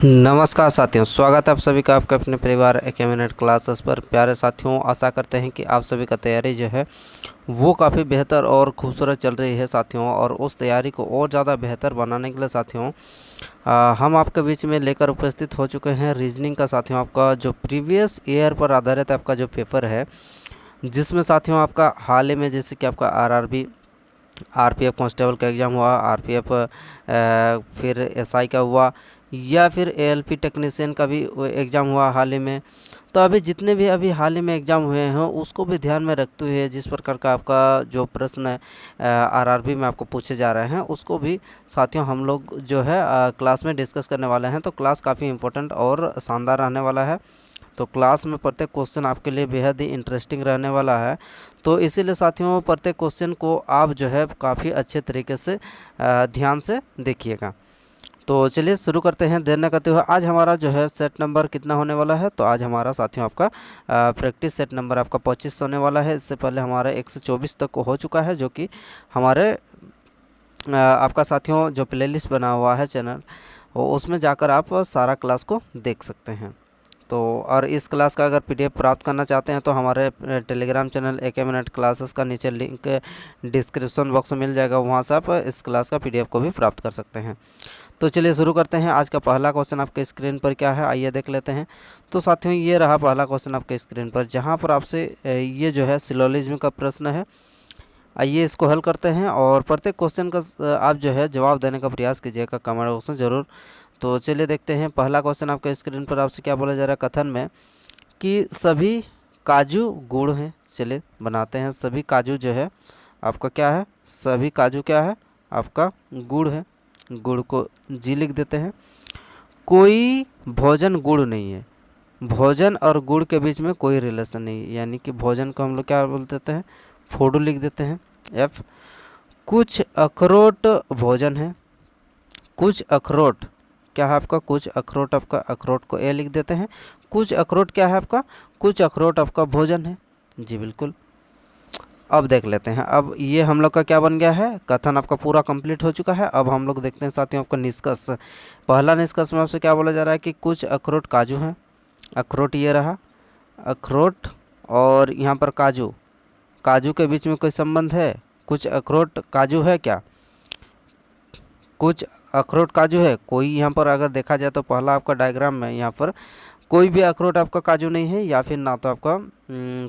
नमस्कार साथियों, स्वागत है आप सभी का आपके अपने परिवार एक क्लासेस पर। प्यारे साथियों, आशा करते हैं कि आप सभी का तैयारी जो है वो काफ़ी बेहतर और खूबसूरत चल रही है साथियों। और उस तैयारी को और ज़्यादा बेहतर बनाने के लिए साथियों हम आपके बीच में लेकर उपस्थित हो चुके हैं रीजनिंग का। साथियों, आपका जो प्रीवियस ईयर पर आधारित आपका जो पेपर है, जिसमें साथियों आपका हाल ही में जैसे कि आपका आरपीएफ कांस्टेबल का एग्ज़ाम हुआ, आरपीएफ फिर एसआई का हुआ, या फिर एएलपी टेक्नीशियन का भी एग्ज़ाम हुआ हाल ही में। तो अभी जितने भी अभी हाल ही में एग्ज़ाम हुए हैं उसको भी ध्यान में रखते हुए जिस प्रकार का आपका जो प्रश्न आरआरबी में आपको पूछे जा रहे हैं उसको भी साथियों हम लोग जो है क्लास में डिस्कस करने वाले हैं। तो क्लास काफ़ी इम्पोर्टेंट और शानदार रहने वाला है। तो क्लास में प्रत्येक क्वेश्चन आपके लिए बेहद ही इंटरेस्टिंग रहने वाला है। तो इसीलिए साथियों प्रत्येक क्वेश्चन को आप जो है काफ़ी अच्छे तरीके से ध्यान से देखिएगा। तो चलिए शुरू करते हैं देर न करते हुए। आज हमारा जो है सेट नंबर कितना होने वाला है, तो आज हमारा साथियों आपका प्रैक्टिस सेट नंबर आपका 25 होने वाला है। इससे पहले हमारा 1 से 24 तक हो चुका है, जो कि हमारे आपका साथियों जो प्लेलिस्ट बना हुआ है चैनल, उसमें जाकर आप सारा क्लास को देख सकते हैं। तो और इस क्लास का अगर पीडीएफ प्राप्त करना चाहते हैं तो हमारे टेलीग्राम चैनल AK क्लासेस का नीचे लिंक डिस्क्रिप्शन बॉक्स में मिल जाएगा, वहाँ से आप इस क्लास का पीडीएफ को भी प्राप्त कर सकते हैं। तो चलिए शुरू करते हैं। आज का पहला क्वेश्चन आपके स्क्रीन पर क्या है, आइए देख लेते हैं। तो साथियों ये रहा पहला क्वेश्चन आपके स्क्रीन पर, जहाँ पर आपसे ये जो है सिलोजिज्म का प्रश्न है। आइए इसको हल करते हैं और प्रत्येक क्वेश्चन का आप जो है जवाब देने का प्रयास कीजिएगा कमेंट बॉक्स में ज़रूर। तो चलिए देखते हैं पहला क्वेश्चन आपके स्क्रीन पर आपसे क्या बोला जा रहा है कथन में कि सभी काजू गुड़ हैं। चलिए बनाते हैं। सभी काजू जो है आपका क्या है, सभी काजू क्या है आपका गुड़ है। गुड़ को जी लिख देते हैं। कोई भोजन गुड़ नहीं है। भोजन और गुड़ के बीच में कोई रिलेशन नहीं है, यानी कि भोजन को हम लोग क्या बोल देते हैं, फूड लिख देते हैं एफ। कुछ अखरोट भोजन है। कुछ अखरोट क्या है आपका, कुछ अखरोट आपका, अखरोट को ए लिख देते हैं। कुछ अखरोट क्या है आपका, कुछ अखरोट आपका भोजन है। जी बिल्कुल। अब देख लेते हैं। अब ये हम लोग का क्या बन गया है, कथन आपका पूरा कंप्लीट हो चुका है। अब हम लोग देखते हैं साथियों आपका निष्कर्ष। पहला निष्कर्ष में आपसे क्या बोला जा रहा है कि कुछ अखरोट काजू हैं। अखरोट ये रहा, अखरोट और यहाँ पर काजू, काजू के बीच में कोई संबंध है। कुछ अखरोट काजू है क्या, कुछ अखरोट काजू है। कोई यहाँ पर अगर देखा जाए तो पहला आपका डायग्राम में यहाँ पर कोई भी अखरोट आपका काजू नहीं है, या फिर ना तो आपका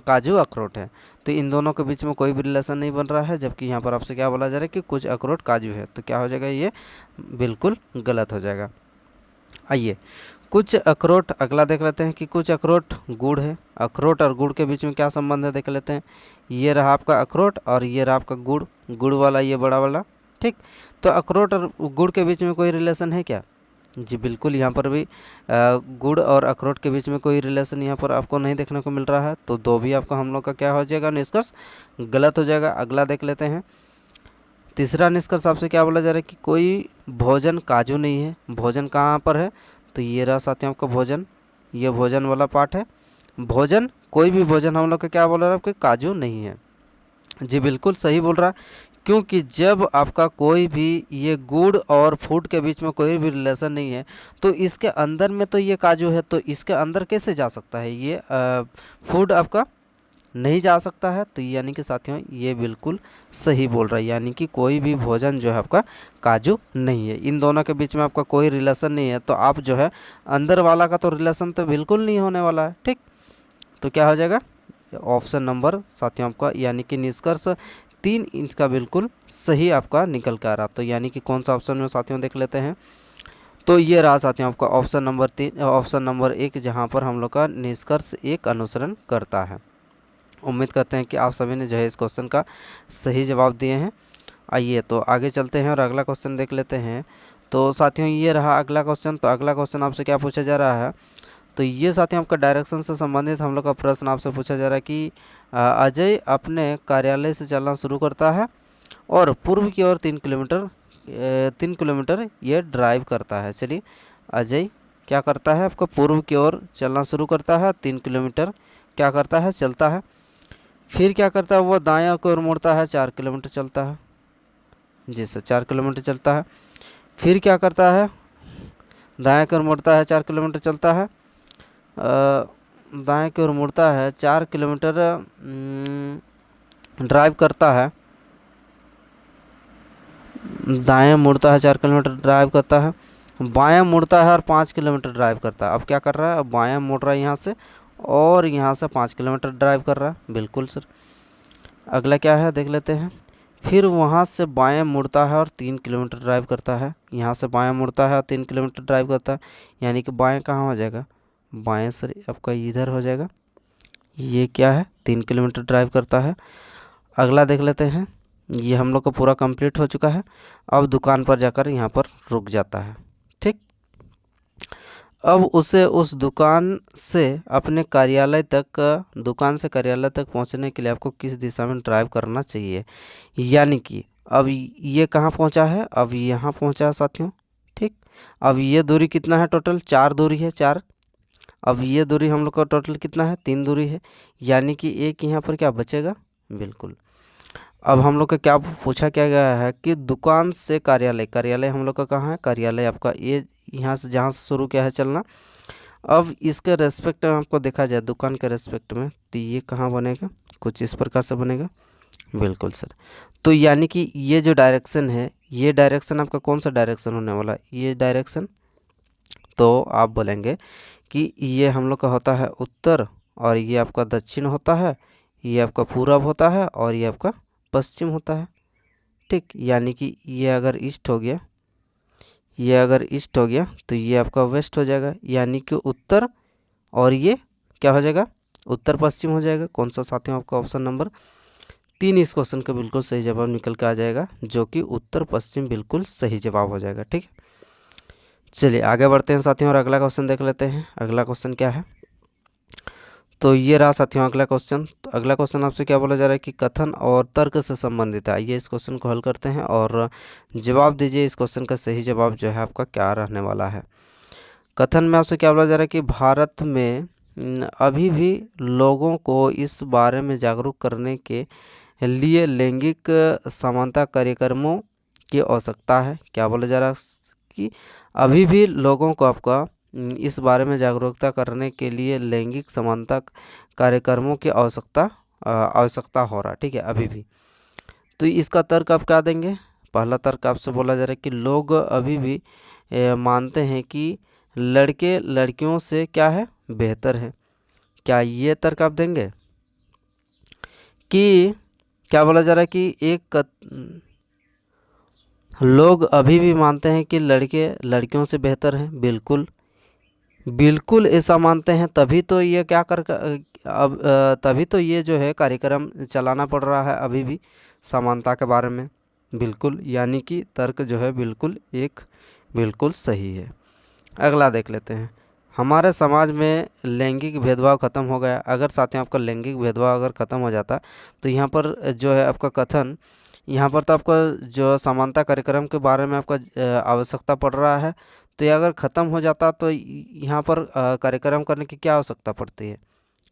काजू अखरोट है। तो इन दोनों के बीच में कोई भी रिलेशन नहीं बन रहा है, जबकि यहाँ पर आपसे क्या बोला जा रहा है कि कुछ अखरोट काजू है। तो क्या हो जाएगा, ये बिल्कुल गलत हो जाएगा। आइए कुछ अखरोट अगला देख लेते हैं कि कुछ अखरोट गुड़ है। अखरोट और गुड़ के बीच में क्या संबंध है देख लेते हैं। ये रहा आपका अखरोट और ये रहा आपका गुड़, गुड़ वाला ये बड़ा वाला, ठीक। तो अखरोट और गुड़ के बीच में कोई रिलेशन है क्या, जी बिल्कुल। यहाँ पर भी गुड़ और अखरोट के बीच में कोई रिलेशन यहाँ पर आपको नहीं देखने को मिल रहा है। तो दो भी आपका हम लोग का क्या हो जाएगा, निष्कर्ष गलत हो जाएगा। अगला देख लेते हैं। तीसरा निष्कर्ष आपसे क्या बोला जा रहा है कि कोई भोजन काजू नहीं है। भोजन कहाँ पर है, तो ये रहा साथियों आपका भोजन, ये भोजन वाला पार्ट है। भोजन कोई भी भोजन हम लोग का क्या बोल रहा है कि काजू नहीं है। जी बिल्कुल सही बोल रहा है, क्योंकि जब आपका कोई भी ये गुड़ और फूड के बीच में कोई भी रिलेशन नहीं है तो इसके अंदर में तो ये काजू है, तो इसके अंदर कैसे जा सकता है ये फूड आपका, नहीं जा सकता है। तो यानी कि साथियों ये बिल्कुल सही बोल रहा है, यानी कि कोई भी भोजन जो है आपका काजू नहीं है। इन दोनों के बीच में आपका कोई रिलेशन नहीं है, तो आप जो है अंदर वाला का तो रिलेशन तो बिल्कुल नहीं होने वाला है, ठीक। तो क्या हो जाएगा ऑप्शन नंबर साथियों आपका, यानी कि निष्कर्ष 3 इंच का बिल्कुल सही आपका निकल कर आ रहा। तो यानी कि कौन सा ऑप्शन में साथियों देख लेते हैं। तो ये रहा साथियों आपका ऑप्शन नंबर 3, ऑप्शन नंबर 1, जहाँ पर हम लोग का निष्कर्ष 1 अनुसरण करता है। उम्मीद करते हैं कि आप सभी ने जो है इस क्वेश्चन का सही जवाब दिए हैं। आइए तो आगे चलते हैं और अगला क्वेश्चन देख लेते हैं। तो साथियों ये रहा अगला क्वेश्चन। तो अगला क्वेश्चन आपसे क्या पूछा जा रहा है, तो ये साथियों आपका डायरेक्शन से संबंधित हम लोग का प्रश्न आपसे पूछा जा रहा है कि अजय अपने कार्यालय से चलना शुरू करता है और पूर्व की ओर 3 किलोमीटर ये ड्राइव करता है। चलिए अजय क्या करता है, आपका पूर्व की ओर चलना शुरू करता है, 3 किलोमीटर क्या करता है, चलता है। फिर क्या करता है, वो दायां की ओर मुड़ता है, 4 किलोमीटर चलता है। जी सर 4 किलोमीटर चलता है। फिर क्या करता है, दाएं की ओर मुड़ता है 4 किलोमीटर चलता है, दाएं की ओर मुड़ता है 4 किलोमीटर ड्राइव करता है, दाएं मुड़ता है 4 किलोमीटर ड्राइव करता है, बायां मुड़ता है और 5 किलोमीटर ड्राइव करता है। अब क्या कर रहा है, अब बायां मुड़ रहा है यहाँ से और यहाँ से 5 किलोमीटर ड्राइव कर रहा है। बिल्कुल सर। अगला क्या है देख लेते हैं। फिर वहाँ से बायां मुड़ता है और 3 किलोमीटर ड्राइव करता है, यहाँ से बायां मुड़ता है और 3 किलोमीटर ड्राइव करता है, यानी कि बायां कहाँ हो जाएगा, बाएं सर आपका इधर हो जाएगा। ये क्या है, 3 किलोमीटर ड्राइव करता है। अगला देख लेते हैं। ये हम लोग का पूरा कंप्लीट हो चुका है। अब दुकान पर जाकर यहाँ पर रुक जाता है। ठीक, अब उसे उस दुकान से अपने कार्यालय तक, दुकान से कार्यालय तक पहुँचने के लिए आपको किस दिशा में ड्राइव करना चाहिए। यानी कि अब ये कहाँ पहुँचा है, अब यहाँ पहुँचा है साथियों। ठीक, अब ये दूरी कितना है, टोटल 4 दूरी है, 4। अब ये दूरी हम लोग का टोटल कितना है, 3 दूरी है, यानी कि एक यहाँ पर क्या बचेगा। बिल्कुल। अब हम लोग का क्या पूछा क्या गया है कि दुकान से कार्यालय, कार्यालय हम लोग का कहाँ है, कार्यालय आपका ये यहाँ से जहाँ से शुरू किया है चलना। अब इसके रेस्पेक्ट में आपको देखा जाए, दुकान के रेस्पेक्ट में, तो ये कहाँ बनेगा, कुछ इस प्रकार से बनेगा। बिल्कुल सर। तो यानी कि ये जो डायरेक्शन है, ये डायरेक्शन आपका कौन सा डायरेक्शन होने वाला है, ये डायरेक्शन, तो आप बोलेंगे कि ये हम लोग का होता है उत्तर और ये आपका दक्षिण होता है, ये आपका पूरब होता है और ये आपका पश्चिम होता है। ठीक, यानी कि ये अगर ईस्ट हो गया, ये अगर ईस्ट हो गया तो ये आपका वेस्ट हो जाएगा, यानी कि उत्तर, और ये क्या हो जाएगा, उत्तर पश्चिम हो जाएगा। कौन सा साथियों, आपका ऑप्शन नंबर 3 इस क्वेश्चन का बिल्कुल सही जवाब निकल के आ जाएगा, जो कि उत्तर पश्चिम बिल्कुल सही जवाब हो जाएगा। ठीक है, चलिए आगे बढ़ते हैं साथियों और अगला क्वेश्चन देख लेते हैं। अगला क्वेश्चन क्या है, तो ये रहा साथियों अगला क्वेश्चन। तो अगला क्वेश्चन आपसे क्या बोला जा रहा है कि कथन और तर्क से संबंधित है। आइए इस क्वेश्चन को हल करते हैं और जवाब दीजिए, इस क्वेश्चन का सही जवाब जो है आपका क्या रहने वाला है। कथन में आपसे क्या बोला जा रहा है कि भारत में अभी भी लोगों को इस बारे में जागरूक करने के लिए लैंगिक समानता कार्यक्रमों की आवश्यकता है। क्या बोला जा रहा है कि अभी भी लोगों को आपका इस बारे में जागरूकता करने के लिए लैंगिक समानता कार्यक्रमों की आवश्यकता हो रहा। ठीक है, अभी भी। तो इसका तर्क आप क्या देंगे। पहला तर्क आपसे बोला जा रहा है कि लोग अभी भी मानते हैं कि लड़के लड़कियों से क्या है, बेहतर है। क्या ये तर्क आप देंगे कि क्या बोला जा रहा है कि लोग अभी भी मानते हैं कि लड़के लड़कियों से बेहतर हैं। बिल्कुल बिल्कुल ऐसा मानते हैं, तभी तो ये क्या कर अब तभी तो ये जो है कार्यक्रम चलाना पड़ रहा है अभी भी समानता के बारे में। बिल्कुल, यानी कि तर्क जो है बिल्कुल सही है। अगला देख लेते हैं। हमारे समाज में लैंगिक भेदभाव ख़त्म हो गया। अगर साथियों आपका लैंगिक भेदभाव अगर ख़त्म हो जाता तो यहाँ पर जो है आपका कथन, यहाँ पर तो आपका जो समानता कार्यक्रम के बारे में आपका आवश्यकता पड़ रहा है, तो ये अगर ख़त्म हो जाता तो यहाँ पर कार्यक्रम करने की क्या आवश्यकता पड़ती है,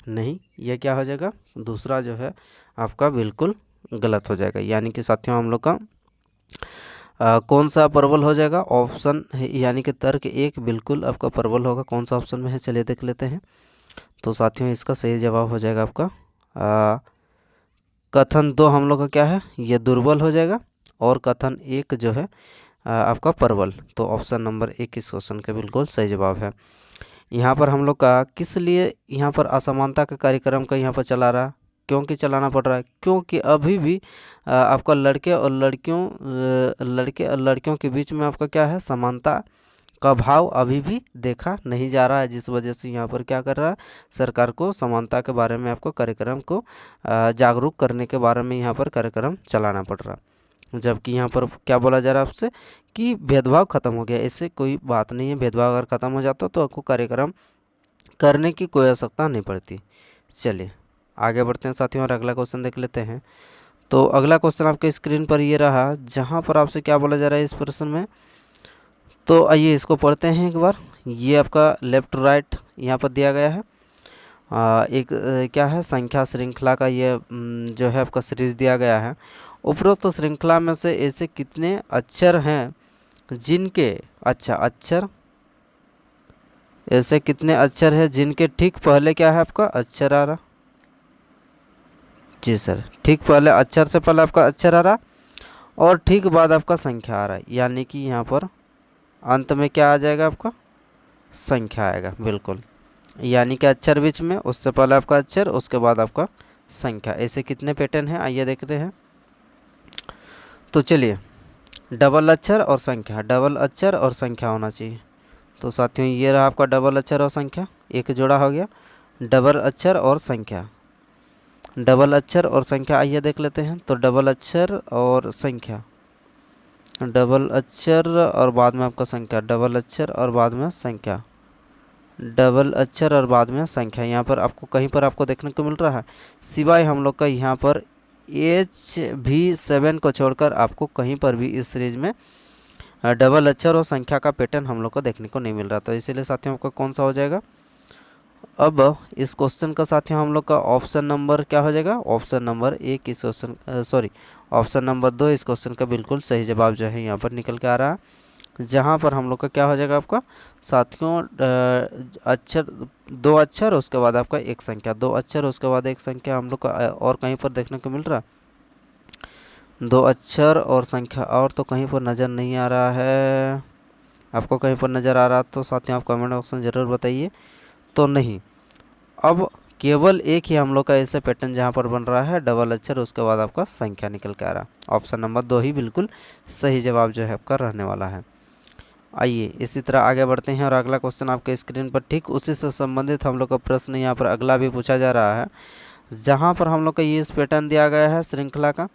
नहीं। ये क्या हो जाएगा, दूसरा जो है आपका बिल्कुल गलत हो जाएगा। यानी कि साथियों हम लोग का कौन सा प्रबल हो जाएगा, ऑप्शन यानी कि तर्क 1 बिल्कुल आपका प्रबल होगा। कौन सा ऑप्शन में है, चलिए देख लेते हैं। तो साथियों इसका सही जवाब हो जाएगा आपका कथन 2 हम लोग का क्या है, ये दुर्बल हो जाएगा, और कथन 1 जो है आपका प्रबल। तो ऑप्शन नंबर 1 इस क्वेश्चन का बिल्कुल सही जवाब है। यहाँ पर हम लोग का किस लिए यहाँ पर असमानता का कार्यक्रम का यहाँ पर चला रहा, क्योंकि चलाना पड़ रहा है, क्योंकि अभी भी आपका लड़के और लड़कियों के बीच में आपका क्या है, समानता का भाव अभी भी देखा नहीं जा रहा है, जिस वजह से यहाँ पर क्या कर रहा है, सरकार को समानता के बारे में आपको कार्यक्रम को जागरूक करने के बारे में यहाँ पर कार्यक्रम चलाना पड़ रहा। जबकि यहाँ पर क्या बोला जा रहा है आपसे कि भेदभाव ख़त्म हो गया। ऐसे कोई बात नहीं है, भेदभाव अगर ख़त्म हो जाता तो आपको कार्यक्रम करने की कोई आवश्यकता नहीं पड़ती। चलिए आगे बढ़ते हैं साथियों और अगला क्वेश्चन देख लेते हैं। तो अगला क्वेश्चन आपके स्क्रीन पर ये रहा, जहाँ पर आपसे क्या बोला जा रहा है इस प्रश्न में। तो आइए इसको पढ़ते हैं एक बार। ये आपका लेफ्ट टू राइट यहाँ पर दिया गया है। क्या है, संख्या श्रृंखला का ये जो है आपका सीरीज दिया गया है। उपरोक्त तो श्रृंखला में से ऐसे कितने अक्षर हैं जिनके अक्षर ऐसे कितने अक्षर है जिनके ठीक पहले क्या है आपका अक्षर आ रहा? जी सर, ठीक पहले अक्षर से पहले आपका अक्षर आ रहा और ठीक बाद आपका संख्या आ रहा है, यानी कि यहाँ पर अंत में क्या आ जाएगा आपका संख्या आएगा। बिल्कुल, यानी कि अक्षर बीच में, उससे पहले आपका अक्षर, उसके बाद आपका संख्या। ऐसे कितने पैटर्न हैं आइए देखते हैं। तो चलिए, डबल अक्षर और संख्या, डबल अक्षर और संख्या होना चाहिए। तो साथियों ये रहा आपका डबल अक्षर और संख्या, एक जोड़ा हो गया। डबल अक्षर और संख्या, डबल अक्षर और संख्या आइए देख लेते हैं। तो डबल अक्षर और संख्या, डबल अक्षर और बाद में आपका संख्या, डबल अक्षर और बाद में संख्या, डबल अक्षर और बाद में संख्या। यहाँ पर आपको कहीं पर आपको देखने को मिल रहा है, सिवाय हम लोग का यहाँ पर HV7 को छोड़कर आपको कहीं पर भी इस सीरीज में डबल अक्षर और संख्या का पैटर्न हम लोग को देखने को नहीं मिल रहा। तो इसीलिए साथियों आपका कौन सा हो जाएगा? अब इस क्वेश्चन का साथियों हम लोग का ऑप्शन नंबर क्या हो जाएगा? ऑप्शन नंबर 1 इस क्वेश्चन ऑप्शन नंबर 2 इस क्वेश्चन का बिल्कुल सही जवाब जो है यहाँ पर निकल के आ रहा है। जहाँ पर हम लोग का क्या हो जाएगा आपका साथियों अक्षर, 2 अक्षर उसके बाद आपका एक संख्या, 2 अक्षर उसके बाद एक संख्या हम लोग का और कहीं पर देखने को मिल रहा? 2 अक्षर और संख्या और तो कहीं पर नज़र नहीं आ रहा है। आपको कहीं पर नज़र आ रहा तो साथियों आप कमेंट बॉक्स में ज़रूर बताइए। तो नहीं, अब केवल एक ही हम लोग का ऐसे पैटर्न जहाँ पर बन रहा है, डबल अक्षर उसके बाद आपका संख्या निकल के आ रहा है। ऑप्शन नंबर 2 ही बिल्कुल सही जवाब जो है आपका रहने वाला है। आइए इसी तरह आगे बढ़ते हैं और अगला क्वेश्चन आपके स्क्रीन पर ठीक उसी से संबंधित हम लोग का प्रश्न यहाँ पर अगला भी पूछा जा रहा है, जहाँ पर हम लोग का ये इस पैटर्न दिया गया है श्रृंखला का।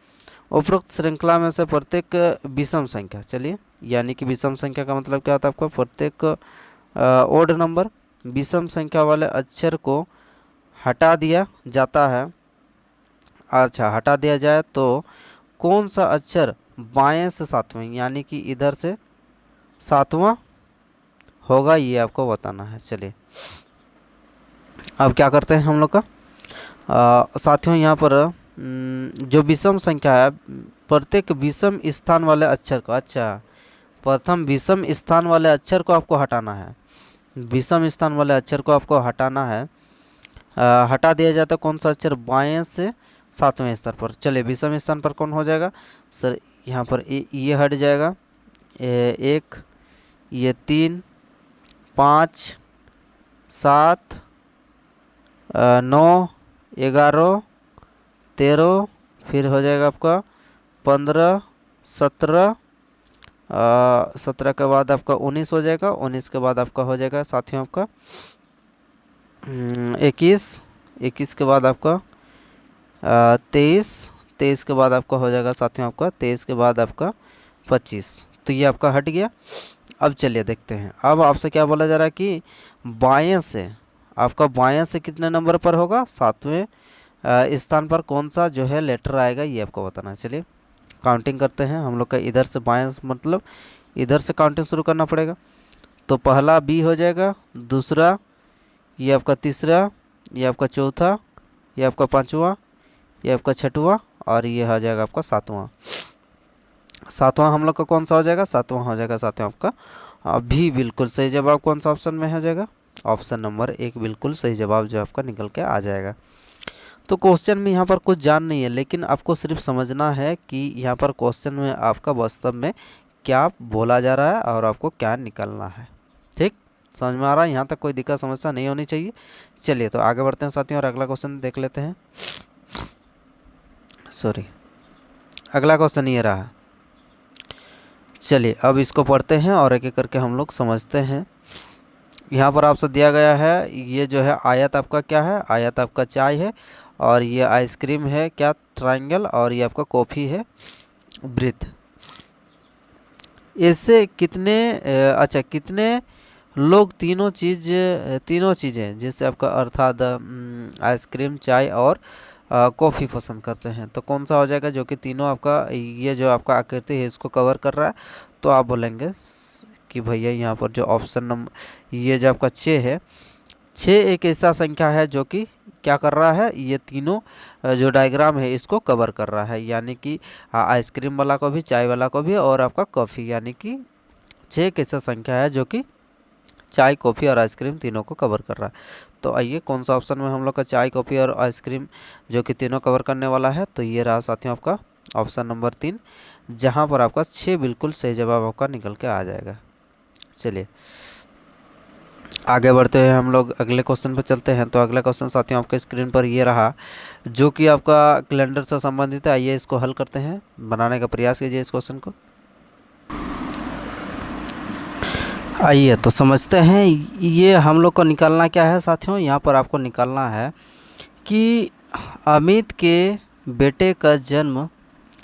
उपरोक्त श्रृंखला में से प्रत्येक विषम संख्या, चलिए यानी कि विषम संख्या का मतलब क्या होता है आपका? प्रत्येक ओड नंबर विषम संख्या वाले अक्षर को हटा दिया जाता है। अच्छा, हटा दिया जाए तो कौन सा अक्षर बाएं से सातवें यानी कि इधर से सातवां होगा, ये आपको बताना है। चलिए अब क्या करते हैं हम लोग का साथियों यहाँ पर जो विषम संख्या है, प्रत्येक विषम स्थान वाले अक्षर को, अच्छा प्रथम विषम स्थान वाले अक्षर को आपको हटाना है, विषम स्थान वाले अक्षर को आपको हटाना है। हटा दिया जाता है कौन सा अक्षर? बाएं से सातवें स्तर पर। चलिए विषम स्थान पर कौन हो जाएगा सर? यहाँ पर ये हट जाएगा, 1, ये 3, 5, 7, 9, 11, 13, फिर हो जाएगा आपका 15, 17, 17 के बाद आपका 19 हो जाएगा, 19 के बाद आपका हो जाएगा साथियों आपका 21, 21 के बाद आपका 23, 23 के बाद आपका हो जाएगा साथियों आपका 23 के बाद आपका 25। तो ये आपका हट गया। अब चलिए देखते हैं, अब आपसे क्या बोला जा रहा है कि बाएं से आपका, बाएं से कितने नंबर पर होगा? सातवें स्थान पर कौन सा जो है लेटर आएगा, ये आपको बताना है। चलिए काउंटिंग करते हैं हम लोग का, इधर से बाएं मतलब इधर से काउंटिंग शुरू करना पड़ेगा। तो पहला बी हो जाएगा, दूसरा ये आपका तीसरा, ये आपका चौथा, ये आपका पांचवा, ये आपका छठवां और ये हो जाएगा आपका सातवां। सातवां हम लोग का कौन सा हो जाएगा? सातवां हो जाएगा सातवां आपका अभी बिल्कुल सही जवाब कौन सा ऑप्शन में हो जाएगा? ऑप्शन नंबर 1 बिल्कुल सही जवाब जो आपका निकल के आ जाएगा। तो क्वेश्चन में यहाँ पर कुछ जान नहीं है, लेकिन आपको सिर्फ समझना है कि यहाँ पर क्वेश्चन में आपका वास्तव में क्या बोला जा रहा है और आपको क्या निकलना है। ठीक समझ में आ रहा है? यहाँ तक कोई दिक्कत समस्या नहीं होनी चाहिए। चलिए तो आगे बढ़ते हैं साथियों और अगला क्वेश्चन देख लेते हैं। सॉरी, अगला क्वेश्चन ये रहा। चलिए अब इसको पढ़ते हैं और एक एक करके हम लोग समझते हैं। यहाँ पर आपसे दिया गया है, ये जो है आयत आपका क्या है? आयत आपका चाय है और ये आइसक्रीम है क्या? ट्रायंगल। और ये आपका कॉफ़ी है वृत्त। इससे कितने अच्छा कितने लोग तीनों चीज़ें जैसे आपका अर्थात आइसक्रीम, चाय और कॉफ़ी पसंद करते हैं, तो कौन सा हो जाएगा जो कि तीनों आपका ये जो आपका आकृति है इसको कवर कर रहा है? तो आप बोलेंगे कि भैया यहाँ पर जो ऑप्शन नंबर ये जो आपका 6 है, 6 एक ऐसा संख्या है जो कि क्या कर रहा है? ये तीनों जो डायग्राम है इसको कवर कर रहा है, यानी कि आइसक्रीम वाला को भी, चाय वाला को भी और आपका कॉफ़ी, यानी कि 6 एक ऐसा संख्या है जो कि चाय, कॉफ़ी और आइसक्रीम तीनों को कवर कर रहा है। तो आइए कौन सा ऑप्शन में हम लोग का चाय, कॉफ़ी और आइसक्रीम जो कि तीनों कवर करने वाला है, तो ये रहा साथियों आपका ऑप्शन नंबर 3, जहाँ पर आपका 6 बिल्कुल सही जवाब आपका निकल के आ जाएगा। चलिए आगे बढ़ते हुए हम लोग अगले क्वेश्चन पर चलते हैं। तो अगला क्वेश्चन साथियों आपके स्क्रीन पर ये रहा, जो कि आपका कैलेंडर से संबंधित है। आइए इसको हल करते हैं, बनाने का प्रयास कीजिए इस क्वेश्चन को। आइए तो समझते हैं ये हम लोग को निकालना क्या है साथियों। यहाँ पर आपको निकालना है कि अमित के बेटे का जन्म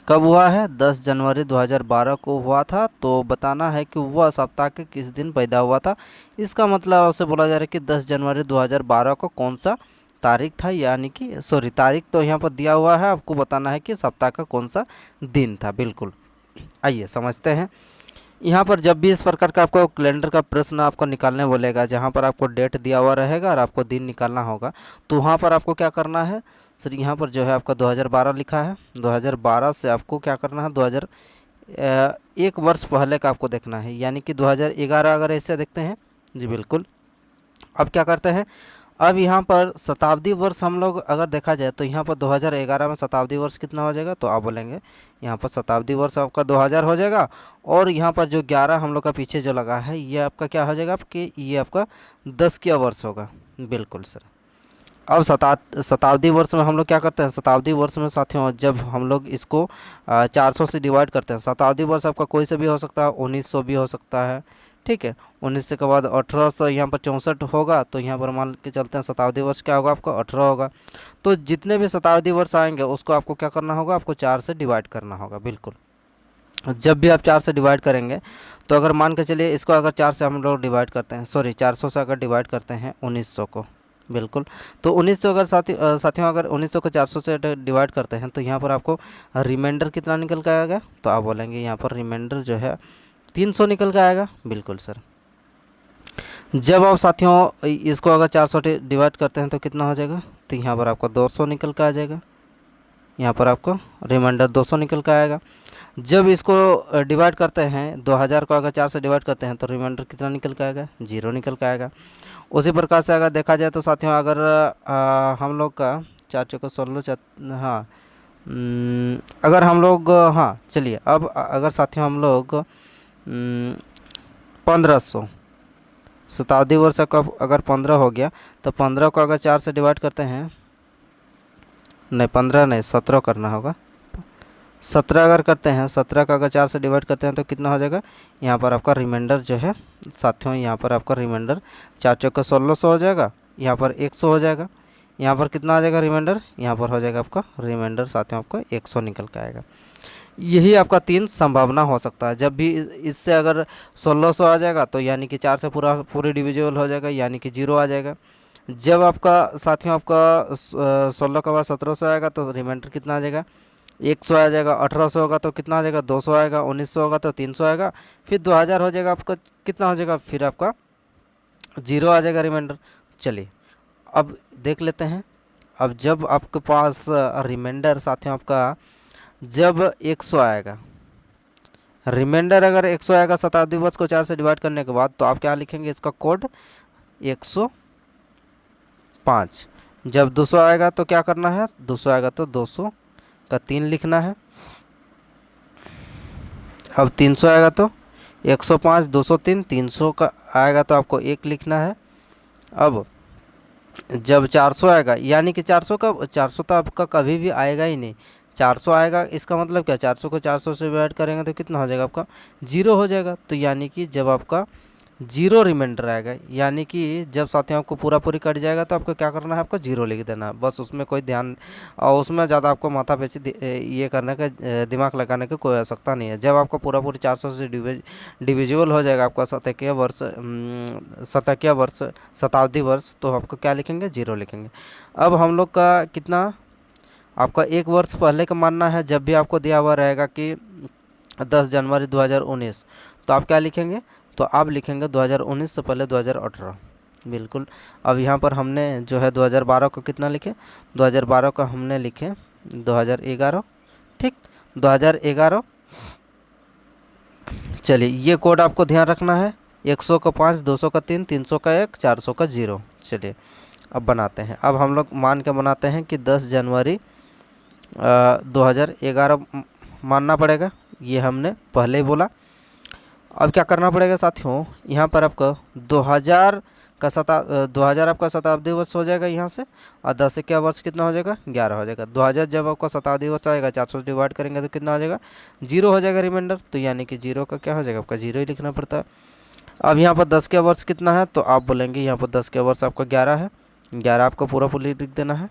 कब हुआ है। 10 जनवरी 2012 को हुआ था। तो बताना है कि वह सप्ताह के किस दिन पैदा हुआ था। इसका मतलब आपसे बोला जा रहा है कि 10 जनवरी 2012 को कौन सा तारीख था, यानी कि सॉरी तारीख तो यहाँ पर दिया हुआ है, आपको बताना है कि सप्ताह का कौन सा दिन था। बिल्कुल, आइए समझते हैं। यहाँ पर जब भी इस प्रकार का आपको कैलेंडर का प्रश्न आपको निकालने बोलेगा, जहाँ पर आपको डेट दिया हुआ रहेगा और आपको दिन निकालना होगा, तो वहाँ पर आपको क्या करना है सर, यहाँ पर जो है आपका 2012 लिखा है। 2012 से आपको क्या करना है, 1 वर्ष पहले का आपको देखना है, यानी कि 2011 अगर ऐसे देखते हैं जी बिल्कुल। अब क्या करते हैं, अब यहाँ पर शताब्दी वर्ष हम लोग अगर देखा जाए तो यहाँ पर 2011 में शताब्दी वर्ष कितना हो जाएगा, तो आप बोलेंगे यहाँ पर शताब्दी वर्ष आपका 2000 हो जाएगा। और यहाँ पर जो 11 हम लोग का पीछे जो लगा है, ये आपका क्या हो जाएगा, आपके ये आपका 10 का वर्ष होगा। बिल्कुल सर। अब शताब्दी वर्ष में हम लोग क्या करते हैं, शताब्दी वर्ष में साथियों जब हम लोग इसको 400 से डिवाइड करते हैं, शताब्दी वर्ष आपका कोई से भी हो सकता है, 1900 भी हो सकता है, ठीक है। 1900 के बाद 1800 यहाँ पर 64 होगा, तो यहाँ पर मान के चलते हैं शताब्दी वर्ष क्या होगा आपका 18 होगा। तो जितने भी शताब्दी वर्ष आएंगे उसको आपको क्या करना होगा, आपको 4 से डिवाइड करना होगा। बिल्कुल, जब भी आप 4 से डिवाइड करेंगे तो अगर मान के चलिए इसको अगर 4 से हम लोग डिवाइड करते हैं, सॉरी 400 से अगर डिवाइड करते हैं 1900 को, बिल्कुल, तो 1900 अगर साथियों अगर 1900 को 400 से डिवाइड करते हैं तो यहाँ पर आपको रिमाइंडर कितना निकल के आएगा, तो आप बोलेंगे यहाँ पर रिमाइंडर जो है 300 निकल के आएगा। बिल्कुल सर। जब आप साथियों इसको अगर 400 डिवाइड करते हैं तो कितना हो जाएगा, तो यहाँ पर आपको 200 निकल के आ जाएगा। यहाँ पर आपको रिमाइंडर 200 निकल के आएगा। जब इसको डिवाइड करते हैं 2000 को अगर 4 से डिवाइड करते हैं तो रिमाइंडर कितना निकल के आएगा, 0 निकल के आएगा। उसी प्रकार से अगर देखा जाए तो साथियों अगर हम लोग का 4 चौको 16, हाँ अगर हम लोग हाँ चलिए अब अगर साथियों हम लोग 1500 शताब्दी वर्ष का अगर 15 हो गया, तो 15 को अगर 4 से डिवाइड करते हैं, नहीं 15 नहीं 17 करना होगा, 17 अगर करते हैं, 17 का अगर 4 से डिवाइड करते हैं तो कितना हो जाएगा, यहाँ पर आपका रिमाइंडर जो है साथियों, यहाँ पर आपका रिमाइंडर 4 चौका 1600 हो जाएगा, यहाँ पर 100 हो जाएगा। यहाँ पर कितना आ जाएगा रिमाइंडर, यहाँ पर हो जाएगा आपका रिमाइंडर साथियों आपका 100 निकल के आएगा। यही आपका 3 संभावना हो सकता है। जब भी इससे अगर 1600 आ जाएगा तो यानी कि 4 से पूरी डिविजिबल हो जाएगा, यानी कि 0 आ जाएगा। जब आपका साथियों आपका 16 के बाद 1700 आएगा तो रिमाइंडर कितना आ जाएगा, 100 आ जाएगा। 1800 होगा तो कितना आ जाएगा, 200 आएगा। 1900 होगा तो 300 आएगा। फिर 2000 हो जाएगा आपका, कितना हो जाएगा, फिर आपका 0 आ जाएगा रिमाइंडर। चलिए अब देख लेते हैं। अब जब आपके पास रिमाइंडर साथियों आपका जब 100 आएगा, रिमाइंडर अगर 100 आएगा शताब्दी वर्ष को 4 से डिवाइड करने के बाद, तो आप क्या लिखेंगे, इसका कोड 105। जब 200 आएगा तो क्या करना है, 200 आएगा तो 200 का 3 लिखना है। अब 300 आएगा तो 105 203, 300 का आएगा तो आपको 1 लिखना है। अब जब 400 आएगा, यानी कि 400 तो आपका कभी भी आएगा ही नहीं। 400 आएगा इसका मतलब क्या, 400 को 400 से डिवाइड करेंगे तो कितना हो जाएगा आपका, 0 हो जाएगा। तो यानी कि जब आपका 0 रिमाइंडर आएगा, यानी कि जब साथियों आपको पूरी कट जाएगा तो आपको क्या करना है, आपको 0 लिख देना है बस। उसमें कोई ध्यान और उसमें ज़्यादा आपको माथा पेची ये करने का दिमाग लगाने की कोई आवश्यकता नहीं है। जब आपका पूरी 400 से डिविजिबल हो जाएगा आपका शतकीय वर्ष शताब्दी वर्ष, तो आपको क्या लिखेंगे, 0 लिखेंगे। अब हम लोग का कितना, आपका 1 वर्ष पहले का मानना है। जब भी आपको दिया हुआ रहेगा कि 10 जनवरी 2019, तो आप क्या लिखेंगे, तो आप लिखेंगे 2019 से पहले 2018। बिल्कुल। अब यहाँ पर हमने जो है 2012 को कितना लिखे, 2012 का हमने लिखे 2011, ठीक 2011। चलिए ये कोड आपको ध्यान रखना है, 100 का 5, 200 का 3, 300 का 1, 400 का 0। चलिए अब बनाते हैं। अब हम लोग मान के बनाते हैं कि 10 जनवरी 2011 मानना पड़ेगा, ये हमने पहले ही बोला। अब क्या करना पड़ेगा साथियों, यहाँ पर आपका 2000 का 2000 आपका शताब्दी वर्ष हो जाएगा यहाँ से, और 10 से क्या वर्ष कितना हो जाएगा, 11 हो जाएगा। 2000 जब आपका शताब्दी वर्ष आएगा 400 से डिवाइड करेंगे तो कितना हो जाएगा, 0 हो जाएगा रिमाइंडर, तो यानी कि 0 का क्या हो जाएगा, आपका 0 ही लिखना पड़ता है। अब यहाँ पर 10 का वर्ष कितना है, तो आप बोलेंगे यहाँ पर 10 का वर्ष आपका 11 है, 11 आपको पूरा लिख देना है।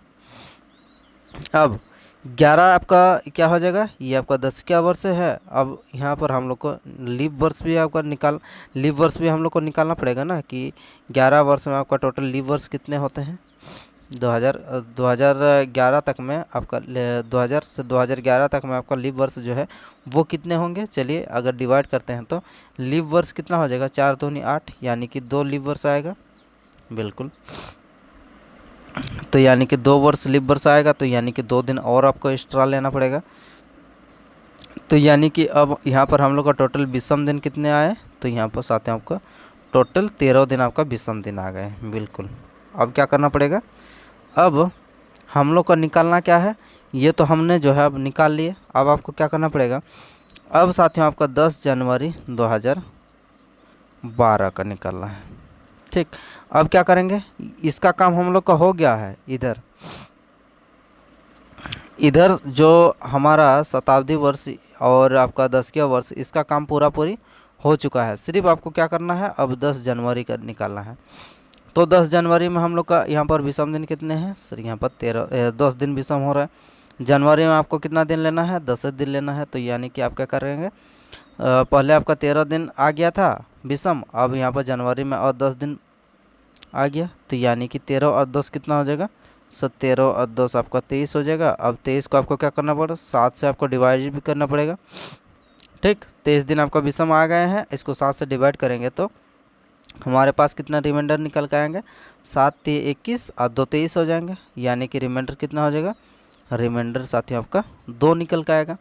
अब 11 आपका क्या हो जाएगा, ये आपका 10 का वर्ष है। अब यहाँ पर हम लोग को लीप वर्ष भी आपका लीप वर्ष भी हम लोग को निकालना पड़ेगा ना, कि 11 वर्ष में आपका टोटल लीप वर्ष कितने होते हैं। 2011 तक में आपका 2000 से 2011 तक में आपका लीप वर्ष जो है वो कितने होंगे। चलिए अगर डिवाइड करते हैं तो लीप वर्ष कितना हो जाएगा, 4 दूनी 8, यानी कि 2 लीप वर्ष आएगा। बिल्कुल, तो यानी कि 2 वर्ष लीप वर्ष आएगा, तो यानी कि 2 दिन और आपको एक्स्ट्रा लेना पड़ेगा। तो यानी कि अब यहाँ पर हम लोग का टोटल विषम दिन कितने आए, तो यहाँ पर साथ में आपका टोटल 13 दिन आपका विषम दिन आ गए। बिल्कुल, अब क्या करना पड़ेगा, अब हम लोग का निकालना क्या है, ये तो हमने जो है अब निकाल लिए। अब आपको क्या करना पड़ेगा, अब साथियों आपका 10 जनवरी 2012 का निकालना है। ठीक, अब क्या करेंगे, इसका काम हम लोग का हो गया है। इधर जो हमारा शताब्दी वर्ष और आपका 10वां वर्ष, इसका काम पूरी हो चुका है। सिर्फ आपको क्या करना है, अब 10 जनवरी का निकालना है। तो 10 जनवरी में हम लोग का यहाँ पर विषम दिन कितने हैं सर, यहाँ पर 10 दिन विषम हो रहा है। जनवरी में आपको कितना दिन लेना है, 10 दिन लेना है। तो यानी कि आप क्या करेंगे, पहले आपका 13 दिन आ गया था विषम, अब यहाँ पर जनवरी में और 10 दिन आ गया, तो यानी कि 13 और 10 कितना हो जाएगा, 17 और 10 आपका 23 हो जाएगा। अब 23 को आपको क्या करना पड़ेगा, 7 से आपको डिवाइड भी करना पड़ेगा। ठीक, 23 दिन आपका विषम आ गए हैं, इसको 7 से डिवाइड करेंगे तो हमारे पास कितना रिमाइंडर निकल के आएंगे, 7 3 21 और 2 23 हो जाएंगे। यानी कि रिमाइंडर कितना हो जाएगा, रिमाइंडर साथियों आपका 2 निकल के आएगा।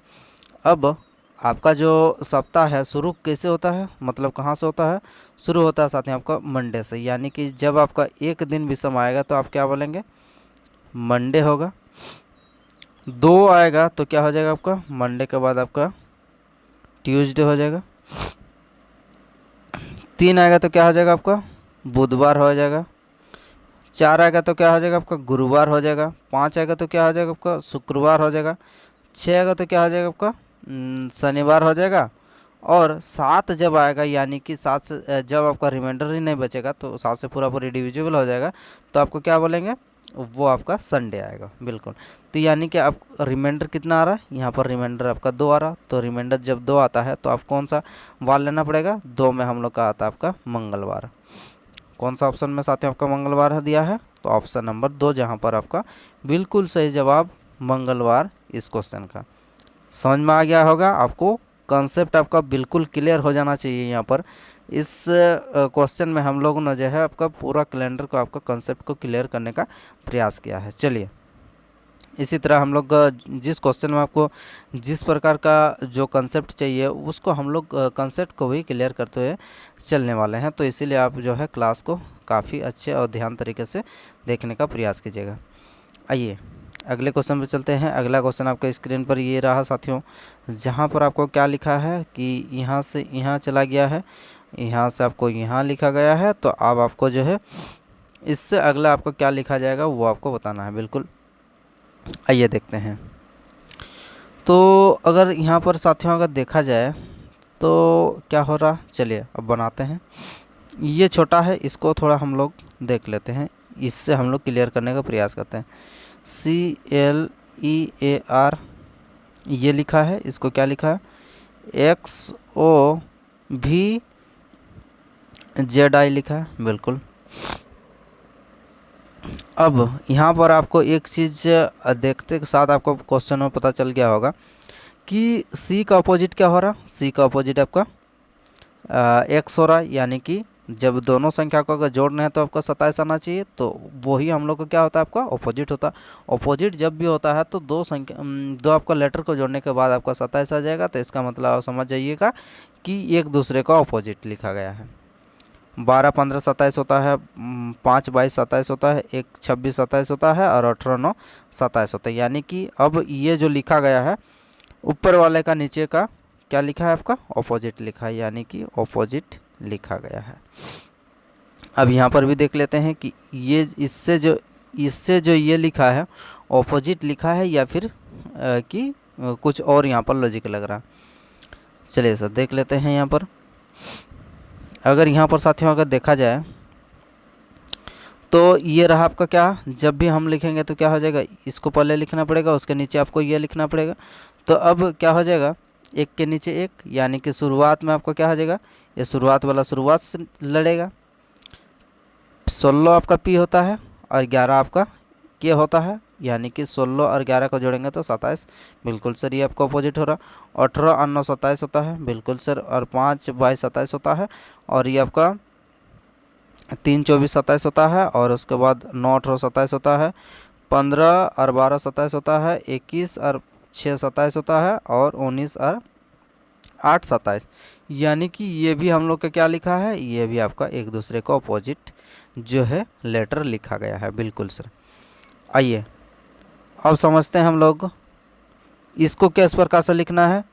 अब आपका जो सप्ताह है शुरू कैसे होता है, मतलब कहाँ से होता है, शुरू होता है साथियों आपका मंडे से। यानी कि जब आपका एक दिन विषम आएगा तो आप क्या बोलेंगे, मंडे होगा। 2 आएगा तो क्या हो जाएगा आपका, मंडे के बाद आपका ट्यूसडे हो जाएगा। 3 आएगा तो क्या हो जाएगा आपका, बुधवार हो जाएगा। 4 आएगा तो क्या हो जाएगा आपका, गुरुवार हो जाएगा। 5 आएगा तो क्या हो जाएगा आपका, शुक्रवार हो जाएगा। 6 आएगा तो क्या हो जाएगा आपका, शनिवार हो जाएगा। और 7 जब आएगा, यानी कि 7 से जब आपका रिमाइंडर ही नहीं बचेगा तो 7 से पूरा डिविजिबल हो जाएगा, तो आपको क्या बोलेंगे, वो आपका संडे आएगा। बिल्कुल, तो यानी कि आप रिमाइंडर कितना आ रहा है, यहाँ पर रिमाइंडर आपका 2 आ रहा। तो रिमाइंडर जब 2 आता है तो आप कौन सा वार लेना पड़ेगा, 2 में हम लोग का आता है आपका मंगलवार। कौन सा ऑप्शन में साथियों आपका मंगलवार है दिया है, तो ऑप्शन नंबर 2, जहाँ पर आपका बिल्कुल सही जवाब मंगलवार इस क्वेश्चन का। समझ में आ गया होगा आपको, कॉन्सेप्ट आपका बिल्कुल क्लियर हो जाना चाहिए। यहाँ पर इस क्वेश्चन में हम लोगों ने जो है आपका पूरा कैलेंडर को, आपका कॉन्सेप्ट को क्लियर करने का प्रयास किया है। चलिए इसी तरह हम लोग जिस क्वेश्चन में आपको जिस प्रकार का जो कंसेप्ट चाहिए उसको हम लोग कंसेप्ट को भी क्लियर करते हुए चलने वाले हैं। तो इसीलिए आप जो है क्लास को काफ़ी अच्छे और ध्यान तरीके से देखने का प्रयास कीजिएगा। आइए अगले क्वेश्चन पर चलते हैं। अगला क्वेश्चन आपके स्क्रीन पर ये रहा साथियों, जहाँ पर आपको क्या लिखा है कि यहाँ से यहाँ चला गया है, यहाँ से आपको यहाँ लिखा गया है। तो अब आपको जो है इससे अगला आपको क्या लिखा जाएगा वो आपको बताना है। बिल्कुल, आइए देखते हैं। तो अगर यहाँ पर साथियों अगर देखा जाए तो क्या हो रहा, चलिए अब बनाते हैं। ये छोटा है, इसको थोड़ा हम लोग देख लेते हैं, इससे हम लोग क्लियर करने का प्रयास करते हैं। CLEAR ये लिखा है, इसको क्या लिखा है, XOVZI लिखा है। बिल्कुल, अब यहाँ पर आपको एक चीज़ देखते के साथ आपको क्वेश्चन में पता चल गया होगा कि C का अपोजिट क्या हो रहा, C का अपोजिट आपका X हो रहा है। यानी कि जब दोनों संख्या को अगर जोड़ना है तो आपका 27 आना चाहिए, तो वही हम लोग को क्या होता है, आपका अपोजिट होता है। अपोजिट जब भी होता है तो दो आपका लेटर को जोड़ने के बाद आपका 27 आ जाएगा। तो इसका मतलब आप समझ जाइएगा कि एक दूसरे का अपोजिट लिखा गया है। 12 15 27 होता है, 5 22 27 होता है, 1 26 27 होता है और 18 9 27 होता है। यानी कि अब ये जो लिखा गया है ऊपर वाले का नीचे का क्या लिखा है आपका ऑपोजिट लिखा है, यानी कि ऑपोजिट लिखा गया है। अब यहाँ पर भी देख लेते हैं कि ये इससे जो ये लिखा है ऑपोजिट लिखा है या फिर कि कुछ और यहाँ पर लॉजिक लग रहा है। चलिए सर देख लेते हैं यहाँ पर। अगर यहाँ पर साथियों अगर देखा जाए तो ये रहा आपका क्या, जब भी हम लिखेंगे तो क्या हो जाएगा, इसको पहले लिखना पड़ेगा, उसके नीचे आपको ये लिखना पड़ेगा। तो अब क्या हो जाएगा, एक के नीचे एक, यानी कि शुरुआत में आपका क्या हो जाएगा, ये शुरुआत वाला शुरुआत से लड़ेगा। 16 आपका पी होता है और 11 आपका के होता है, यानी कि 16 और 11 को जोड़ेंगे तो 27, बिल्कुल सर ये आपका अपोजिट हो रहा। 18 और 9 27 होता है, बिल्कुल सर, और 5 22 27 होता है, और ये आपका 3 24 27 होता है, और उसके बाद 9 18 27 होता है, 15 और 12 27 होता है, 21 और 6 27 होता है, और 19 और 8 27। यानी कि ये भी हम लोग का क्या लिखा है, ये भी आपका एक दूसरे को अपोजिट जो है लेटर लिखा गया है, बिल्कुल सर। आइए अब समझते हैं हम लोग इसको किस प्रकार से लिखना है।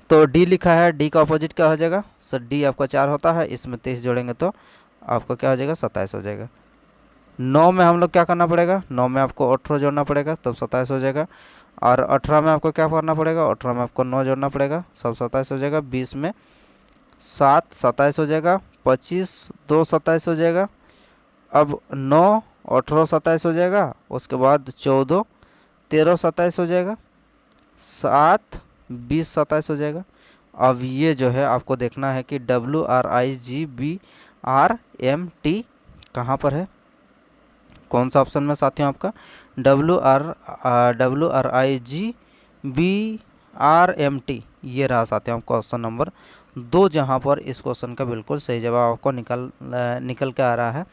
तो डी लिखा है, डी का अपोजिट क्या हो जाएगा सर, डी आपका 4 होता है, इसमें 23 जोड़ेंगे तो आपका क्या हो जाएगा 27 हो जाएगा। 9 में हम लोग क्या करना पड़ेगा, 9 में आपको 18 जोड़ना पड़ेगा तब 27 हो जाएगा, और 18 में आपको क्या करना पड़ेगा, 18 में आपको 9 जोड़ना पड़ेगा, सब 27 हो जाएगा। 20 में 7 27 हो जाएगा, 25 2 27 हो जाएगा, अब 9 18 27 हो जाएगा, उसके बाद 14 13 27 हो जाएगा, 7 20 27 हो जाएगा। अब ये जो है आपको देखना है कि WRIGBRMT कहाँ पर है, कौन सा ऑप्शन में साथियों आपका WRIGBRMT ये रहा साथियों आपका ऑप्शन नंबर 2, जहाँ पर इस क्वेश्चन का बिल्कुल सही जवाब आपको निकल के आ रहा है।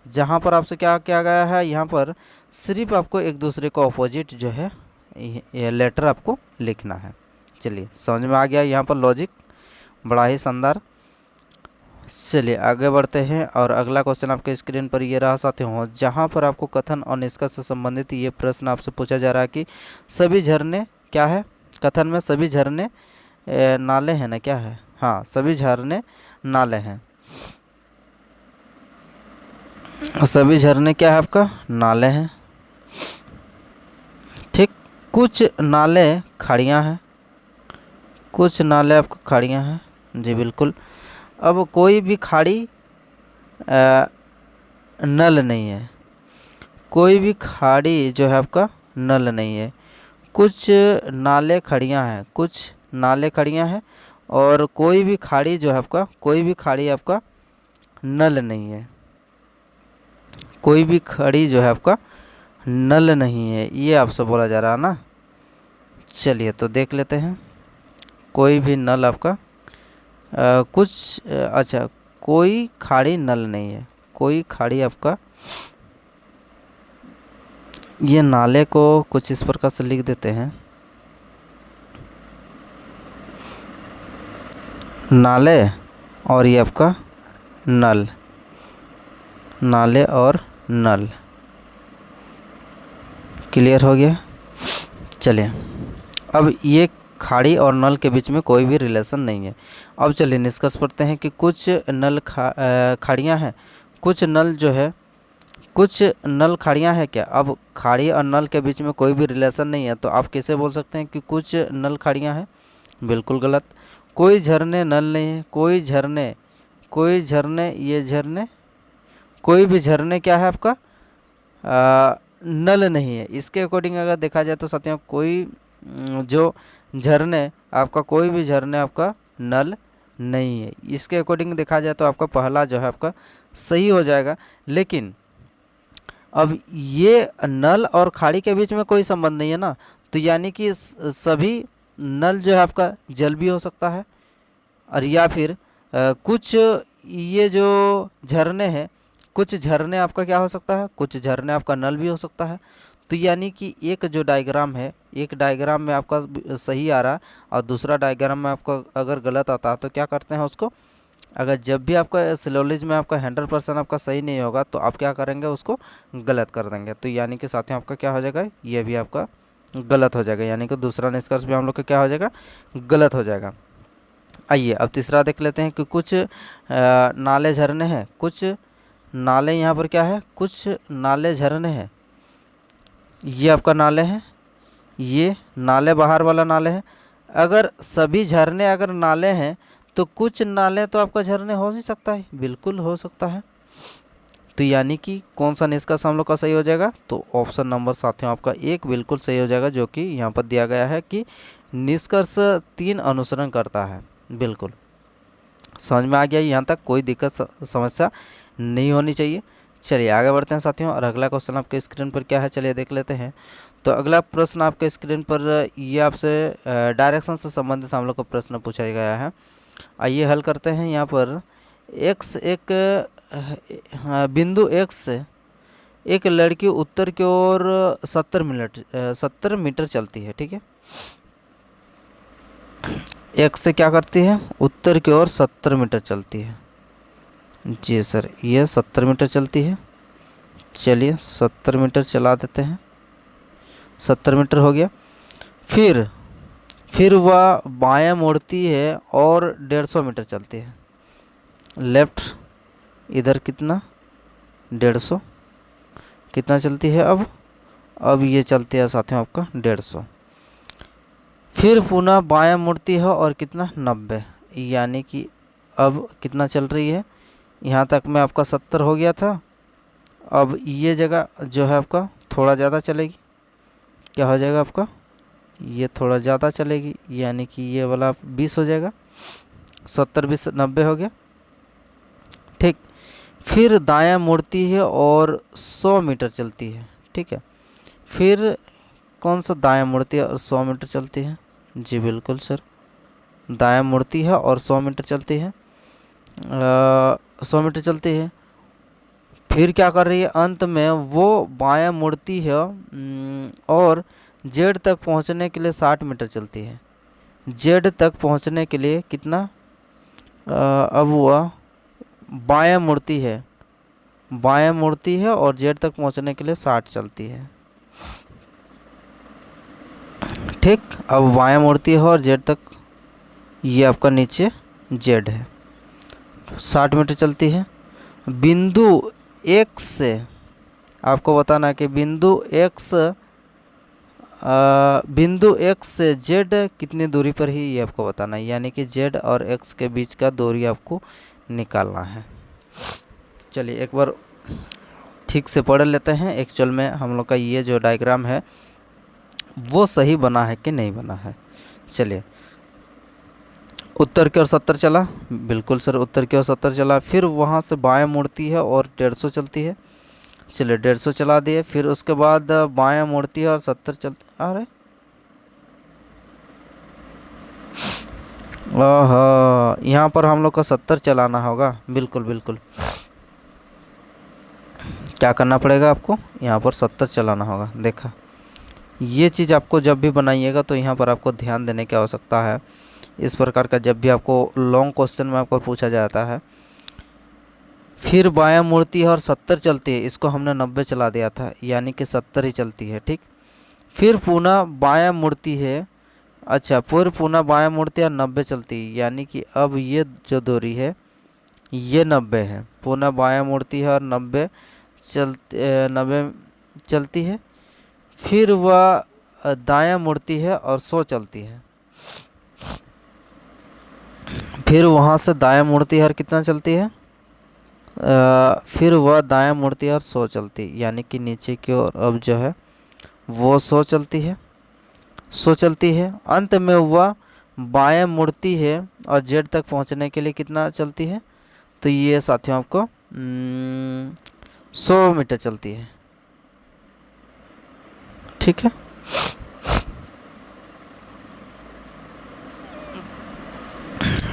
जहाँ पर आपसे क्या किया गया है, यहाँ पर सिर्फ आपको एक दूसरे को अपोजिट जो है ये लेटर आपको लिखना है। चलिए समझ में आ गया यहाँ पर लॉजिक, बड़ा ही शानदार। चलिए आगे बढ़ते हैं और अगला क्वेश्चन आपके स्क्रीन पर ये रहा साथियों, जहाँ पर आपको कथन और निष्कर्ष से संबंधित ये प्रश्न आपसे पूछा जा रहा है कि सभी झरने क्या है, कथन में सभी झरने नाले हैं ना, क्या है, हाँ सभी झरने नाले हैं। सभी झरने क्या है आपका नाले हैं, ठीक। कुछ नाले खाड़ियाँ हैं, कुछ नाले आपको खाड़ियाँ हैं, जी बिल्कुल। अब कोई भी खाड़ी नल नहीं है, कोई भी खाड़ी जो है आपका नल नहीं है। कुछ नाले खड़ियाँ हैं, कुछ नाले खड़ियाँ हैं, और कोई भी खाड़ी जो है आपका, कोई भी खाड़ी आपका नल नहीं है, कोई भी खाड़ी जो है आपका नल नहीं है, ये आपसे बोला जा रहा है ना। चलिए तो देख लेते हैं, कोई भी नल आपका अच्छा कोई खाड़ी नल नहीं है, कोई खाड़ी आपका, ये नाले को कुछ इस प्रकार से लिख देते हैं, नाले और ये आपका नल, नाले और नल, क्लियर हो गया। चलिए अब ये खाड़ी और नल के बीच में कोई भी रिलेशन नहीं है। अब चलिए निष्कर्ष पढ़ते हैं कि कुछ नल खाड़ियाँ हैं, कुछ नल जो है, कुछ नल खाड़ियाँ हैं क्या। अब खाड़ी और नल के बीच में कोई भी रिलेशन नहीं है, तो आप कैसे बोल सकते हैं कि कुछ नल खाड़ियाँ हैं, बिल्कुल गलत। कोई झरने नल नहीं है, कोई झरने ये झरने, कोई भी झरने क्या है आपका नल नहीं है। इसके अकॉर्डिंग अगर देखा जाए तो साथियों कोई जो झरने आपका, कोई भी झरने आपका नल नहीं है। इसके अकॉर्डिंग देखा जाए तो आपका पहला जो है आपका सही हो जाएगा। लेकिन अब ये नल और खाड़ी के बीच में कोई संबंध नहीं है ना, तो यानी कि सभी नल जो है आपका जल भी हो सकता है, और या फिर कुछ ये जो झरने हैं, कुछ झरने आपका क्या हो सकता है, कुछ झरने आपका नल भी हो सकता है। तो यानी कि एक जो डायग्राम है, एक डायग्राम में आपका सही आ रहा है और दूसरा डायग्राम में आपका अगर गलत आता है तो क्या करते हैं, उसको अगर जब भी आपका सिलोजिज्म में आपका 100% आपका सही नहीं होगा तो आप क्या करेंगे, उसको गलत कर देंगे। तो यानी कि साथियों आपका क्या हो जाएगा, ये भी आपका गलत हो जाएगा, यानी कि दूसरा निष्कर्ष भी हम लोग का क्या हो जाएगा, गलत हो जाएगा। आइए अब तीसरा देख लेते हैं कि कुछ नाले झरने हैं, कुछ नाले यहाँ पर क्या है, कुछ नाले झरने हैं। ये आपका नाले हैं, ये नाले बाहर वाला नाले है। अगर सभी झरने अगर नाले हैं तो कुछ नाले तो आपका झरने हो ही सकता है, बिल्कुल हो सकता है। तो यानी कि कौन सा निष्कर्ष हम लोग का सही हो जाएगा, तो ऑप्शन नंबर साथियों आपका एक बिल्कुल सही हो जाएगा, जो कि यहाँ पर दिया गया है कि निष्कर्ष 3 अनुसरण करता है। बिल्कुल समझ में आ गया, यहाँ तक कोई दिक्कत समस्या नहीं होनी चाहिए। चलिए आगे बढ़ते हैं साथियों, और अगला क्वेश्चन आपके स्क्रीन पर क्या है, चलिए देख लेते हैं। तो अगला प्रश्न आपके स्क्रीन पर ये आपसे डायरेक्शन से संबंधित हम लोग को प्रश्न पूछा गया है। आइए हल करते हैं। यहाँ पर एक्स एक बिंदु एक्स से एक लड़की उत्तर की ओर 70 मीटर चलती है, ठीक है। एक्स से क्या करती है, उत्तर की ओर 70 मीटर चलती है। जी सर, ये 70 मीटर चलती है। चलिए 70 मीटर चला देते हैं, 70 मीटर हो गया। फिर वह बायां मुड़ती है और 150 मीटर चलती है। लेफ्ट इधर कितना, 150 कितना चलती है अब ये चलती है साथियों आपका 150। फिर पुनः बायां मुड़ती है और कितना, 90, यानी कि अब कितना चल रही है, यहाँ तक में आपका 70 हो गया था। अब ये जगह जो है आपका थोड़ा ज़्यादा चलेगी, क्या हो जाएगा आपका, ये थोड़ा ज़्यादा चलेगी, यानी कि ये वाला 20 हो जाएगा। 70 20 90 हो गया, ठीक। फिर दायां मुड़ती है और 100 मीटर चलती है, ठीक है। फिर कौन सा दायां मुड़ती है और 100 मीटर चलती है, जी बिल्कुल सर, दायां मुड़ती है और 100 मीटर चलती है, 100 मीटर चलती है। फिर क्या कर रही है, अंत में वो बायां मुड़ती है और जेड तक पहुंचने के लिए 60 मीटर चलती है। जेड तक पहुंचने के लिए कितना, अब वह बायां मुड़ती है और जेड तक पहुंचने के लिए 60 चलती है, ठीक। अब बायां मुड़ती है और जेड तक, ये आपका नीचे जेड है, 60 मीटर चलती है। बिंदु एक्स से आपको बताना है कि बिंदु एक्स से जेड कितनी दूरी पर ही, ये आपको बताना है, यानी कि जेड और एक्स के बीच का दूरी आपको निकालना है। चलिए एक बार ठीक से पढ़ लेते हैं, एक्चुअल में हम लोग का ये जो डायग्राम है वो सही बना है कि नहीं बना है। चलिए उत्तर की ओर 70 चला, बिल्कुल सर उत्तर की ओर 70 चला। फिर वहाँ से बायां मुड़ती है और 150 चलती है, चलिए 150 चला दिए। फिर उसके बाद बायां मुड़ती है और 70 चलती, अरे यहाँ पर हम लोग को 70 चलाना होगा, बिल्कुल बिल्कुल। क्या करना पड़ेगा आपको, यहाँ पर 70 चलाना होगा। देखा, ये चीज़ आपको जब भी बनाइएगा तो यहाँ पर आपको ध्यान देने की आवश्यकता है। इस प्रकार का जब भी आपको लॉन्ग क्वेश्चन में आपको पूछा जाता है, फिर बायां मुड़ती है और 70 चलती है, इसको हमने 90 चला दिया था, यानी कि 70 ही चलती है, ठीक। फिर पुनः बायां मुड़ती है, अच्छा फिर पुनः बायां मुड़ती है और 90 चलती है, यानी कि अब ये जो दूरी है ये 90 है। पुनः बायां मुड़ती है और 90 चलती है। फिर वह दायां मुड़ती है और 100 चलती है। फिर वहाँ से दायां मुड़ती है और कितना चलती है, फिर वह दायां मुड़ती है और 100 चलती है, यानी कि नीचे की ओर अब जो है वो 100 चलती है, 100 चलती है। अंत में वह बायां मुड़ती है और जेड तक पहुंचने के लिए कितना चलती है, तो ये साथियों आपको 100 मीटर चलती है, ठीक है।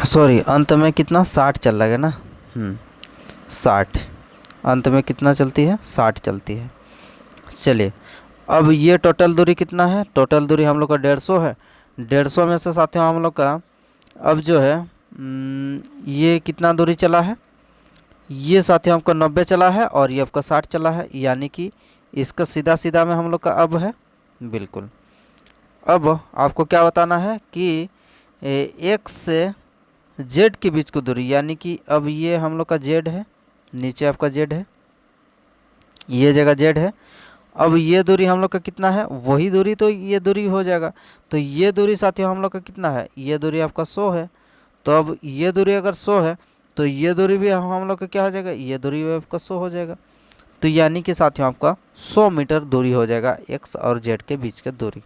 सॉरी, अंत में कितना 60 चल रहा है ना, 60, अंत में कितना चलती है, 60 चलती है। चलिए अब ये टोटल दूरी कितना है, टोटल दूरी हम लोग का 150 है। 150 में से साथियों हम लोग का अब जो है ये कितना दूरी चला है, ये साथियों आपका 90 चला है और ये आपका 60 चला है, यानी कि इसका सीधा सीधा में हम लोग का अब है। बिल्कुल। अब आपको क्या बताना है कि एक्स से जेड के बीच की दूरी, यानी कि अब ये हम लोग का जेड है, नीचे आपका जेड है, ये जगह जेड है। अब ये दूरी हम लोग का कितना है, वही दूरी तो ये दूरी हो जाएगा। तो ये दूरी साथियों हम लोग का कितना है, ये दूरी आपका 100 है। तो अब ये दूरी अगर 100 है तो ये दूरी भी हम लोग का क्या हो जाएगा, ये दूरी भी आपका 100 हो जाएगा। तो यानी कि साथियों आपका 100 मीटर दूरी हो जाएगा एक्स और जेड के बीच की दूरी।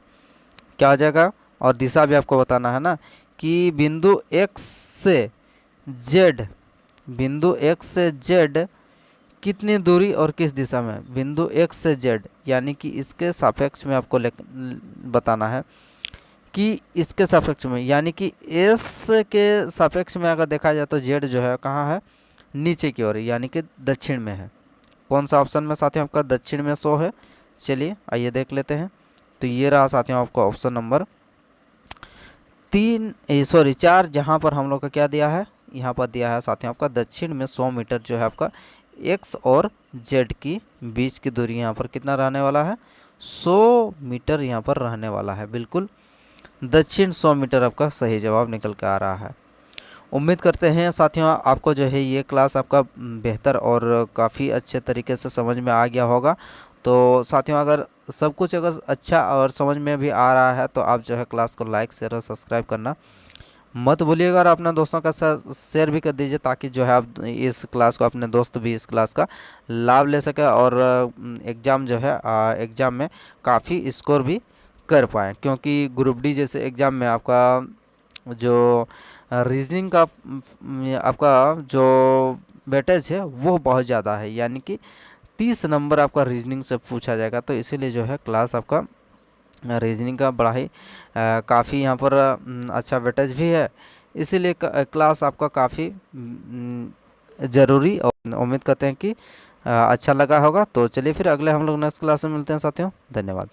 क्या हो जाएगा, और दिशा भी आपको बताना है ना कि बिंदु एक्स से जेड, बिंदु एक्स से जेड कितनी दूरी और किस दिशा में, बिंदु एक्स से जेड, यानी कि इसके सापेक्ष में आपको बताना है कि इसके सापेक्ष में, यानी कि एस के सापेक्ष में अगर देखा जाए तो जेड जो है कहाँ है, नीचे की ओर, यानी कि दक्षिण में है। कौन सा ऑप्शन में साथियों आपका, दक्षिण में 100 है। चलिए आइए देख लेते हैं। तो ये रहा साथियों आपका ऑप्शन नंबर 4, जहाँ पर हम लोग का क्या दिया है, यहाँ पर दिया है साथियों आपका दक्षिण में 100 मीटर जो है आपका एक्स और जेड की बीच की दूरी यहाँ पर कितना रहने वाला है, 100 मीटर यहाँ पर रहने वाला है। बिल्कुल दक्षिण 100 मीटर आपका सही जवाब निकल कर आ रहा है। उम्मीद करते हैं साथियों आपको जो है ये क्लास आपका बेहतर और काफ़ी अच्छे तरीके से समझ में आ गया होगा। तो साथियों अगर सब कुछ अगर अच्छा और समझ में भी आ रहा है तो आप जो है क्लास को लाइक शेयर और सब्सक्राइब करना मत भूलिएगा, और अपने दोस्तों का शेयर भी कर दीजिए ताकि जो है आप इस क्लास को, अपने दोस्त भी इस क्लास का लाभ ले सके और एग्ज़ाम जो है एग्ज़ाम में काफ़ी स्कोर भी कर पाएँ। क्योंकि ग्रुप डी जैसे एग्ज़ाम में आपका जो रीजनिंग का आपका जो वेटेज है वो बहुत ज़्यादा है, यानी कि 30 नंबर आपका रीजनिंग से पूछा जाएगा। तो इसीलिए जो है क्लास आपका रीजनिंग का बड़ा ही काफ़ी यहाँ पर अच्छा वेटेज भी है, इसीलिए क्लास आपका काफ़ी ज़रूरी, और उम्मीद करते हैं कि अच्छा लगा होगा। तो चलिए फिर अगले हम लोग नेक्स्ट क्लास में मिलते हैं साथियों। धन्यवाद।